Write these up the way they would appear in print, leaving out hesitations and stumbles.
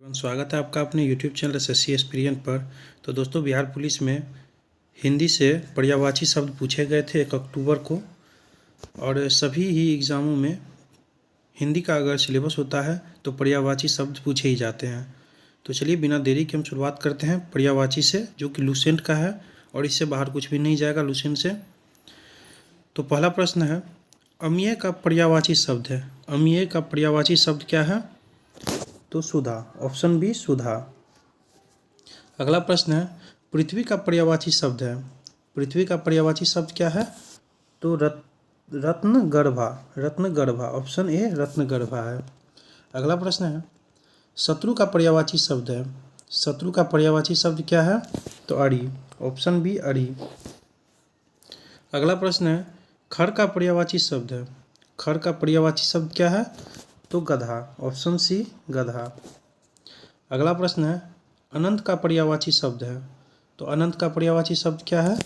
स्वागत है आपका अपने YouTube चैनल SSC एक्सपीरियंस पर। तो दोस्तों, बिहार पुलिस में हिंदी से पर्यायवाची शब्द पूछे गए थे 1 अक्टूबर को, और सभी ही एग्ज़ामों में हिंदी का अगर सिलेबस होता है तो पर्यायवाची शब्द पूछे ही जाते हैं। तो चलिए बिना देरी के हम शुरुआत करते हैं पर्यायवाची से, जो कि लूसेंट का है और इससे बाहर कुछ भी नहीं जाएगा लूसेंट से। तो पहला प्रश्न है, अम्लीय का पर्यायवाची शब्द है। अम्लीय का पर्यायवाची शब्द क्या है? तो सुधा, ऑप्शन बी सुधा। अगला प्रश्न है, पृथ्वी का पर्यायवाची शब्द है। पृथ्वी का पर्यायवाची शब्द क्या है? तो रत्नगर्भा, रत्नगर्भा, ऑप्शन ए रत्नगर्भा है। अगला प्रश्न है, शत्रु का पर्यायवाची शब्द है। शत्रु का पर्यायवाची शब्द क्या है? तो अरी, ऑप्शन बी अरी। अगला प्रश्न है, खर का पर्यायवाची शब्द है। खर का पर्यायवाची शब्द क्या है? तो गधा, ऑप्शन सी गधा। अगला प्रश्न है, अनंत का पर्यायवाची शब्द है। तो अनंत का पर्यायवाची शब्द क्या है?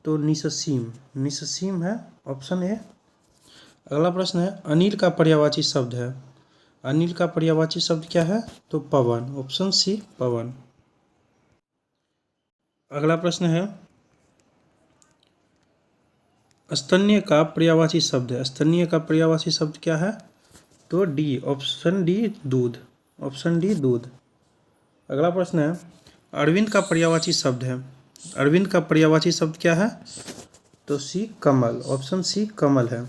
तो निस्सीम, निस्सीम है, ऑप्शन ए। अगला प्रश्न है, अनिल का पर्यायवाची शब्द है। अनिल का पर्यायवाची शब्द क्या है? तो पवन, ऑप्शन सी पवन। अगला प्रश्न है, स्तन्य का पर्यायवाची शब्द है। स्तन्य का पर्यायवाची शब्द क्या है? तो डी, ऑप्शन डी दूध, ऑप्शन डी दूध। अगला प्रश्न है, अरविंद का पर्यायवाची शब्द है। अरविंद का पर्यायवाची शब्द क्या है? तो सी कमल, ऑप्शन सी कमल है।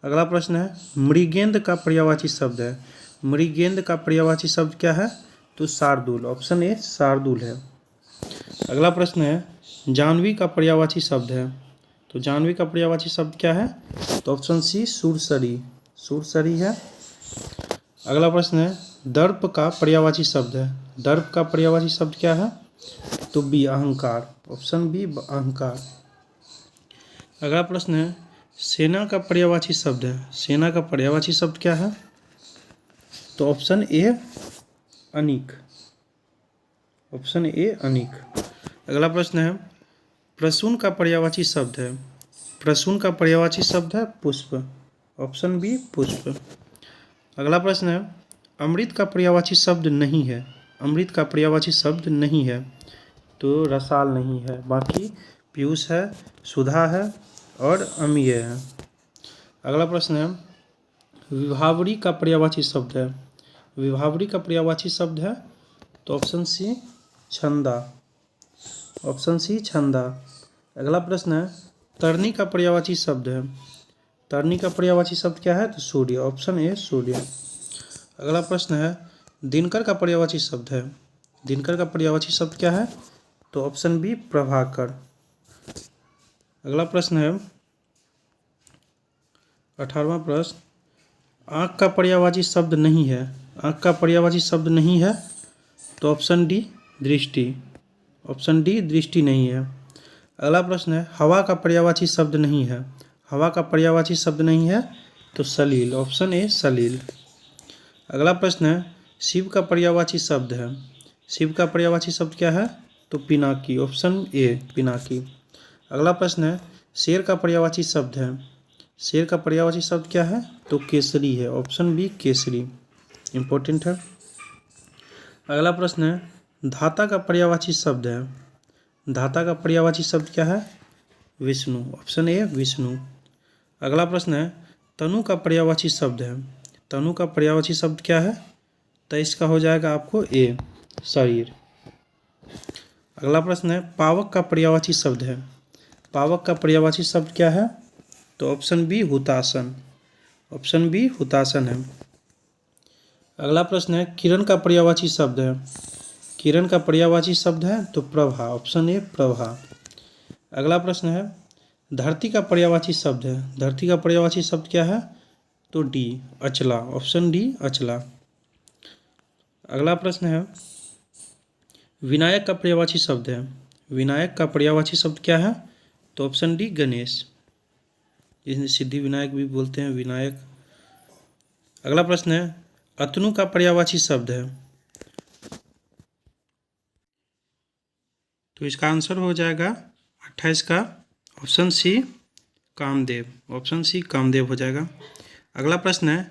अगला प्रश्न है, मृगेंद्र का पर्यायवाची शब्द है। मृगेंद्र का पर्यायवाची शब्द क्या है? तो शार्दूल, ऑप्शन ए शार्दूल है। अगला प्रश्न है, जाह्नवी का पर्यायवाची शब्द है। तो जाह्नवी का पर्यायवाची शब्द क्या है? तो ऑप्शन सी सुरसरी, सुरसरी है। अगला प्रश्न है, दर्प का पर्यायवाची शब्द है। दर्प का पर्यायवाची शब्द क्या है? तो बी अहंकार, ऑप्शन बी अहंकार। अगला प्रश्न है, सेना का पर्यायवाची शब्द है। सेना का पर्यायवाची शब्द क्या है? तो ऑप्शन ए अनिक, ऑप्शन ए अनिक। अगला प्रश्न है, प्रसून का पर्यायवाची शब्द है। प्रसून का पर्यायवाची शब्द है पुष्प, ऑप्शन बी पुष्प। अगला प्रश्न है, अमृत का पर्यायवाची शब्द नहीं है। अमृत का पर्यायवाची शब्द नहीं है, तो रसाल नहीं है, बाकी पीयूष है, सुधा है और अम्लीय है। अगला प्रश्न है, विभावरी का पर्यायवाची शब्द है। विभावरी का पर्यायवाची शब्द है, तो ऑप्शन सी छंदा, ऑप्शन सी छंदा। अगला प्रश्न है, तरनी का पर्यायवाची शब्द है। तरनी का पर्यायवाची शब्द क्या है? तो सूर्य, ऑप्शन ए सूर्य। अगला प्रश्न है, दिनकर का पर्यायवाची शब्द है। दिनकर का पर्यायवाची शब्द क्या है? तो ऑप्शन बी प्रभाकर। अगला प्रश्न है, 18वां प्रश्न, आँख का पर्यायवाची शब्द नहीं है। आँख का पर्यायवाची शब्द नहीं है, तो ऑप्शन डी दृष्टि, ऑप्शन डी दृष्टि नहीं है। अगला प्रश्न है, हवा का पर्यायवाची शब्द नहीं है। हवा का पर्यायवाची शब्द नहीं है, तो सलील, ऑप्शन ए सलील। अगला प्रश्न है, शिव का पर्यायवाची शब्द है। शिव का पर्यायवाची शब्द क्या है? तो पिनाकी, ऑप्शन ए पिनाकी। अगला प्रश्न है, शेर का पर्यायवाची शब्द है। शेर का पर्यायवाची शब्द क्या है? तो केसरी है, ऑप्शन बी केसरी, इम्पोर्टेंट है। अगला प्रश्न है, धाता का पर्यायवाची शब्द है। धाता का पर्यायवाची शब्द क्या है? Vishnu, option A Vishnu. अगला प्रश्न है, तनु का पर्यायवाची शब्द है। तनु का पर्यायवाची शब्द क्या है? तो इसका हो जाएगा आपको ए शरीर। अगला प्रश्न है, पावक का पर्यायवाची शब्द है। पावक का पर्यायवाची शब्द क्या है? तो ऑप्शन बी हुतासन, ऑप्शन बी हुतासन है। अगला प्रश्न है, किरण का पर्यायवाची शब्द है। किरण का पर्यायवाची शब्द है, तो प्रभा, ऑप्शन ए प्रभा। अगला प्रश्न है, धरती का पर्यायवाची शब्द है। धरती का पर्यायवाची शब्द क्या है? तो डी अचला, ऑप्शन डी अचला। अगला प्रश्न है, विनायक का पर्यायवाची शब्द है। विनायक का पर्यायवाची शब्द क्या है? तो ऑप्शन डी गणेश, जिसे सिद्धि विनायक भी बोलते हैं विनायक। अगला प्रश्न है, अतनु का पर्यायवाची शब्द है। तो इसका आंसर हो जाएगा 28 का option C Kamdev, option C Kamdev हो जाएगा। अगला प्रश्न है,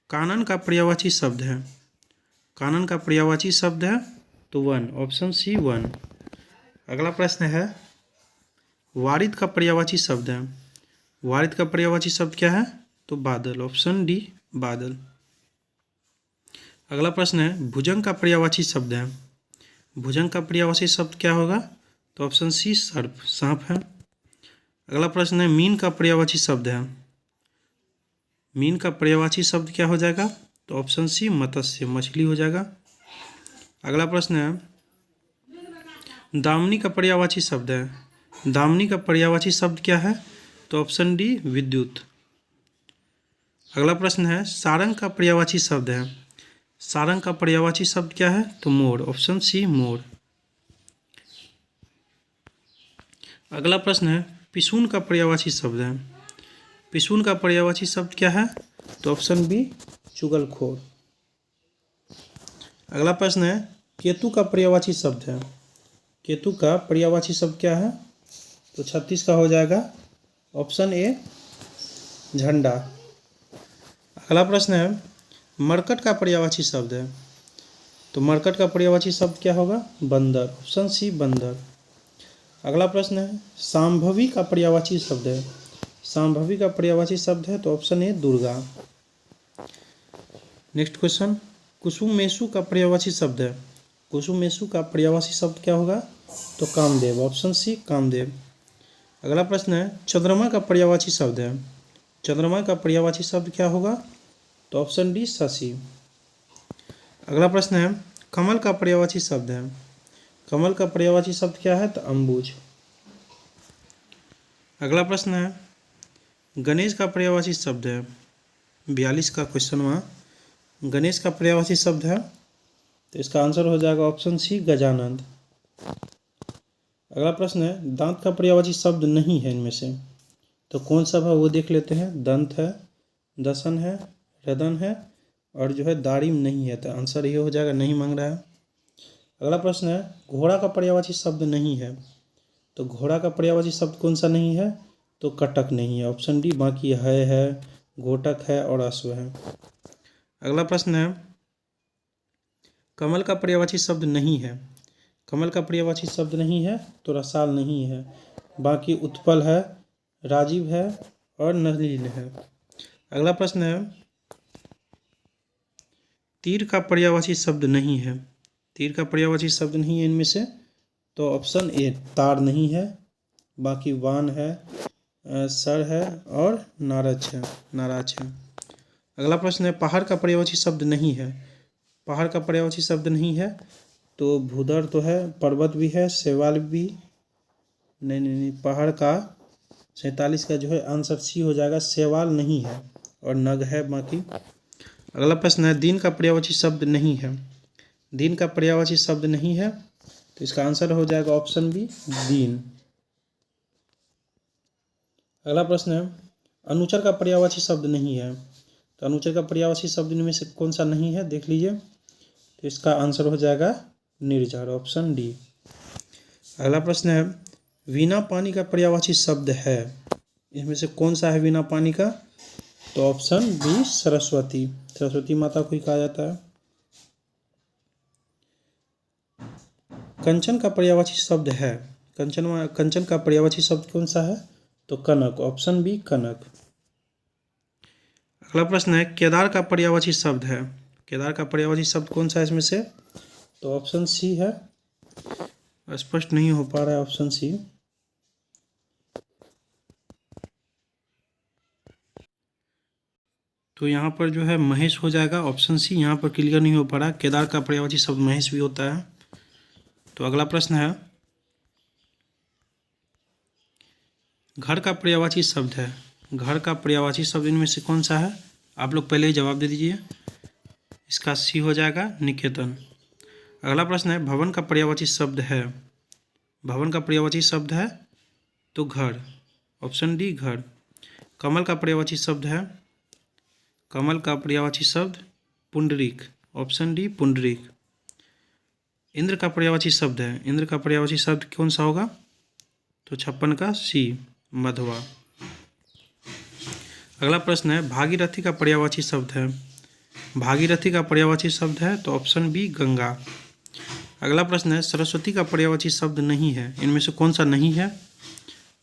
कानन का पर्यायवाची शब्द है। कानन का पर्यायवाची शब्द है तो वन, ऑप्शन सी वन। अगला प्रश्न है वारिद का पर्यायवाची शब्द है। वारिद का पर्यायवाची शब्द क्या है तो बादल, ऑप्शन डी बादल। अगला प्रश्न है भुजंग का पर्यायवाची शब्द है। भुजंग का पर्यायवाची शब्द क्या होगा तो ऑप्शन सी सर्प, सांप है। अगला प्रश्न है मीन का पर्यायवाची शब्द है। मीन का पर्यायवाची शब्द क्या हो जाएगा तो ऑप्शन सी मत्स्य, मछली हो जाएगा। अगला प्रश्न है दामिनी का पर्यायवाची शब्द है। दामिनी का पर्यायवाची शब्द क्या है तो ऑप्शन डी विद्युत। अगला प्रश्न है सारंग का पर्यायवाची शब्द है। सारंग का पर्यायवाची शब्द क्या है तो मोर, ऑप्शन सी मोर। अगला प्रश्न है पिसून का पर्यायवाची शब्द है। पिसून का पर्यायवाची शब्द क्या है तो ऑप्शन बी चुगलखोर। अगला प्रश्न है केतु का पर्यायवाची शब्द है। केतु का पर्यायवाची शब्द क्या है तो 36 का हो जाएगा, ऑप्शन ए झंडा। अगला प्रश्न है मरकट का पर्यायवाची शब्द है। तो मरकट का पर्यायवाची शब्द क्या होगा बंदर, ऑप्शन सी बंदर। अगला प्रश्न है सांभवी का पर्यायवाची शब्द है। सांभवी का पर्यायवाची शब्द है तो option A Durga. Next question कुसुमेशु का पर्यायवाची शब्द है। कुसुमेशु का पर्यायवाची शब्द क्या होगा तो कामदेव, ऑप्शन सी कामदेव। अगला प्रश्न है चंद्रमा का पर्यायवाची शब्द है। चंद्रमा का पर्यायवाची शब्द क्या होगा तो ऑप्शन डी शशि। अगला प्रश्न है कमल का पर्यायवाची शब्द है। कमल का पर्यायवाची शब्द क्या है तो अम्बुज। अगला प्रश्न है गणेश का पर्यायवाची शब्द है। 42 का क्वेश्चन वहाँ गणेश का पर्यायवाची शब्द है तो इसका आंसर हो जाएगा ऑप्शन सी गजानंद। अगला प्रश्न है दांत का पर्यायवाची शब्द नहीं है इनमें से तो कौन सा है वो देख लेते हैं। दंत है, दसन है, रदन है और जो है दारिम नहीं है, तो आंसर ये हो जाएगा नहीं मांग रहा है। अगला प्रश्न है घोड़ा का पर्यायवाची शब्द नहीं है तो घोड़ा का पर्यायवाची शब्द कौन सा नहीं है तो कटक नहीं है, ऑप्शन डी। बाकी है, घोटक है और अश्व है। अगला प्रश्न है कमल का पर्यायवाची शब्द नहीं है। कमल का पर्यायवाची शब्द नहीं है तो रसाल नहीं है, बाकी उत्पल है, राजीव है और नलिन है। अगला प्रश्न है तीर का पर्यायवाची शब्द नहीं है। तीर का पर्यायवाची शब्द नहीं है इनमें से तो ऑप्शन ए तार नहीं है, बाकी वान है, सर है और नाराज है। अगला प्रश्न है पहाड़ का पर्यायवाची शब्द नहीं है। पहाड़ का पर्यायवाची शब्द नहीं है तो भूदर तो है, पर्वत भी है, शैवाल भी नहीं। पहाड़ का 47 का जो है आंसर सी हो जाएगा, शैवाल नहीं है और नग है बाकी। अगला प्रश्न है दिन का पर्यायवाची शब्द नहीं है। दिन का पर्यायवाची शब्द नहीं है तो इसका आंसर हो जाएगा ऑप्शन बी दिन। अगला प्रश्न है अनुचर का पर्यायवाची शब्द नहीं है तो अनुचर का पर्यायवाची शब्द इनमें से कौन सा नहीं है देख लीजिए, तो इसका आंसर हो जाएगा निर्जर, ऑप्शन डी। अगला प्रश्न है वीणा पानी का पर्यायवाची शब्द है, इसमें से कौन सा है वीणा पानी का तो ऑप्शन बी सरस्वती, सरस्वती माता को ही कहा जाता है। कंचन का पर्यायवाची शब्द है, कंचन का पर्यायवाची शब्द कौन सा है तो कनक, ऑप्शन बी कनक। अगला प्रश्न है केदार का पर्यायवाची शब्द है। केदार का पर्यायवाची शब्द कौन सा है इसमें से तो ऑप्शन सी है, स्पष्ट नहीं हो पा रहा है ऑप्शन सी। तो यहाँ पर जो है महेश हो जाएगा, ऑप्शन सी यहाँ पर क्लियर नहीं हो पा रहा। केदार का पर्यायवाची शब्द महेश भी होता है। तो अगला प्रश्न है घर का पर्यायवाची शब्द है। घर का पर्यायवाची शब्द इनमें से कौन सा है, आप लोग पहले ही जवाब दे दीजिए। इसका सी हो जाएगा निकेतन। अगला प्रश्न है भवन का पर्यायवाची शब्द है। भवन का पर्यायवाची शब्द है तो घर, ऑप्शन डी घर। कमल का पर्यायवाची शब्द है, कमल का पर्यायवाची शब्द पुंडरीक, ऑप्शन डी पुंडरीक। इंद्र का पर्यायवाची शब्द है। इंद्र का पर्यायवाची शब्द कौन सा होगा तो 56 का सी मधवा। अगला प्रश्न है भागीरथी का पर्यायवाची शब्द है। भागीरथी का पर्यायवाची शब्द है तो ऑप्शन बी गंगा। अगला प्रश्न है सरस्वती का पर्यायवाची शब्द नहीं है, इनमें से कौन सा नहीं है?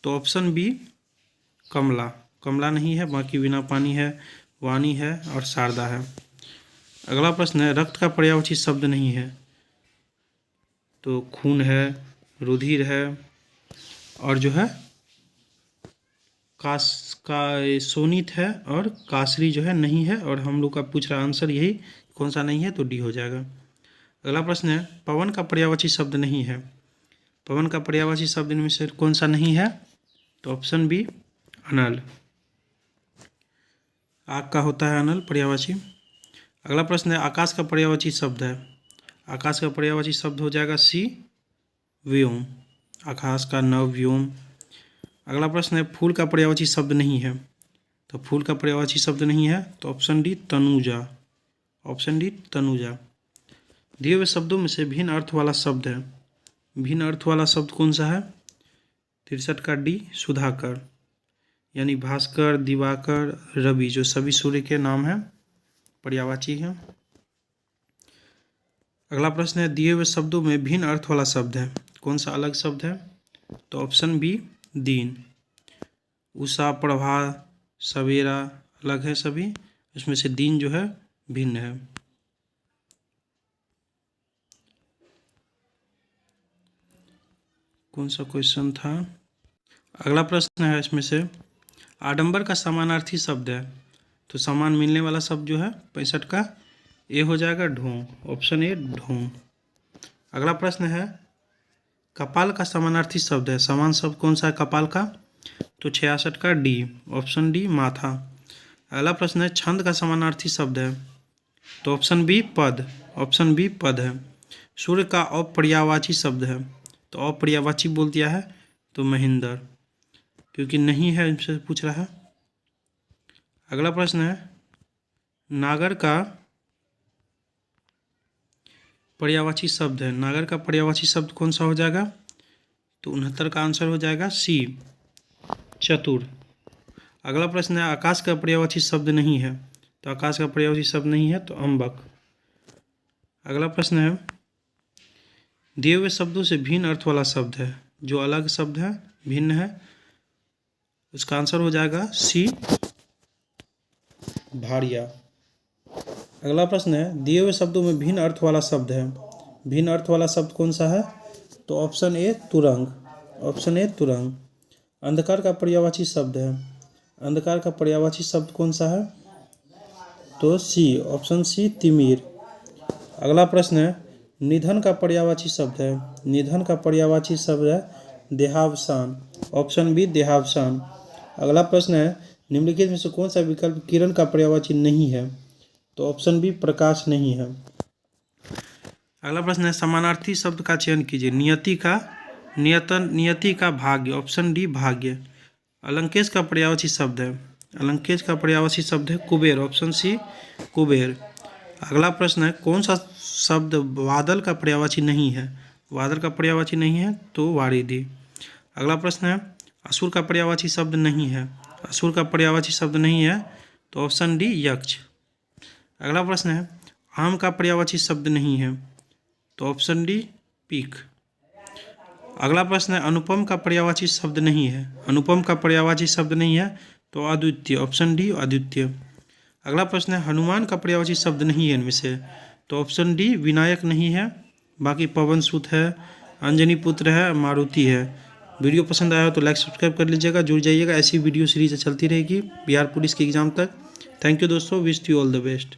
तो ऑप्शन बी कमला। कमला नहीं है, बाकी बिना पानी है, वाणी है और शारदा है। अगला प्रश्न है रक्त का पर्यायवाची शब्द नहीं है, तो खून है, रुधिर है और जो है शोणित है और कासरी जो है नहीं है। और हम लोग का पूछ रहा आंसर यही कौन सा नहीं है, तो डी हो जाएगा। अगला प्रश्न है पवन का पर्यायवाची शब्द नहीं है, पवन का पर्यायवाची शब्द इनमें से कौन सा नहीं है? तो ऑप्शन बी अनल। आग का होता है अनल पर्यायवाची। अगला प्रश्न है आकाश का पर्यायवाची शब्द है, आकाश का पर्यायवाची शब्द हो जाएगा सी व्योम। आकाश का नव व्योम। अगला प्रश्न है फूल का पर्यायवाची शब्द नहीं है, तो फूल का पर्यायवाची शब्द नहीं है तो option D Tanuja. Option D Tanuja. दिए हुए शब्दों में से भिन्न अर्थ वाला शब्द है, भिन्न अर्थ वाला शब्द कौन सा है? 63 का डी सुधाकर, यानी भास्कर, दिवाकर, रवि जो सभी सूर्य के नाम हैं, पर्यायवाची हैं। अगला प्रश्न है दिए हुए शब्दों में भिन्न अर्थ वाला शब्द है, कौन सा अलग शब्द है? तो ऑप्शन बी दिन। उषा, प्रभा, सवेरा अलग है सभी, इसमें से दिन जो है भिन्न है। कौन सा क्वेश्चन था? अगला प्रश्न है इसमें से आडंबर का समानार्थी शब्द है, तो समान मिलने वाला शब्द जो है 65 का ए हो जाएगा ढोंग। ऑप्शन ए ढोंग। अगला प्रश्न है कपाल का समानार्थी शब्द है, समान शब्द कौन सा है कपाल का? तो 66 का डी। ऑप्शन डी माथा। अगला प्रश्न है छंद का समानार्थी शब्द है, तो ऑप्शन बी पद। ऑप्शन बी पद है। सूर्य का अपर्यायवाची शब्द है, तो अपर्यायवाची बोल दिया है तो महेंद्र, क्योंकि नहीं है इनसे पूछ रहा है। अगला प्रश्न है नागर का पर्यायवाची शब्द है, नागर का पर्यायवाची शब्द कौन सा हो जाएगा? तो 69 का आंसर हो जाएगा सी चतुर। अगला प्रश्न है आकाश का पर्यायवाची शब्द नहीं है, तो आकाश का पर्यायवाची शब्द नहीं है तो अम्बक। अगला प्रश्न है दिए हुए शब्दों से भिन्न अर्थ वाला शब्द है, जो अलग शब्द है, भिन्न है, उसका आंसर हो जाएगा सी भारिया। अगला प्रश्न है दिए हुए शब्दों में भिन्न अर्थ वाला शब्द है, भिन्न अर्थ वाला शब्द कौन सा है? तो option A Turang. Option A तुरंग। अंधकार का पर्यायवाची शब्द है, अंधकार का पर्यायवाची शब्द कौन सा है? तो सी। Option C तिमिर। अगला प्रश्न है निधन का पर्यायवाची शब्द है, निधन का पर्यायवाची शब्द है देहावसान। ऑप्शन बी देहावसान। अगला प्रश्न है निम्नलिखित में से कौन सा विकल्प किरण का पर्यायवाची नहीं है? तो ऑप्शन बी प्रकाश नहीं है। अगला प्रश्न है समानार्थी शब्द का चयन कीजिए। नियति का नियति का भाग्य। ऑप्शन डी भाग्य। अलंकेश का पर्यायवाची शब्द है, अलंकेश का पर्यायवाची शब्द है कुबेर। Option C Kuber. अगला प्रश्न है कौन सा शब्द बादल का पर्यायवाची नहीं है? बादल का पर्यायवाची नहीं है तो वारिधि। अगला प्रश्न है असुर का पर्यायवाची शब्द नहीं है, असुर का पर्यायवाची शब्द नहीं है तो ऑप्शन डी यक्ष। अगला प्रश्न है आम का पर्यायवाची शब्द नहीं है, तो ऑप्शन डी पीक। अगला प्रश्न है अनुपम का पर्यायवाची शब्द नहीं है, अनुपम का पर्यायवाची शब्द नहीं है तो अद्वितीय। ऑप्शन डी अद्वितीय। अगला प्रश्न है हनुमान का पर्यायवाची शब्द नहीं है इनमें से, तो ऑप्शन डी विनायक नहीं है, बाकी पवन सुत है, अंजनी पुत्र है, मारुति है। वीडियो पसंद आया हो तो लाइक सब्सक्राइब कर लीजिएगा, जुड़ जाइएगा, ऐसी वीडियो सीरीज चलती रहेगी बिहार पुलिस के एग्जाम तक। थैंक यू दोस्तों, wish you all the best.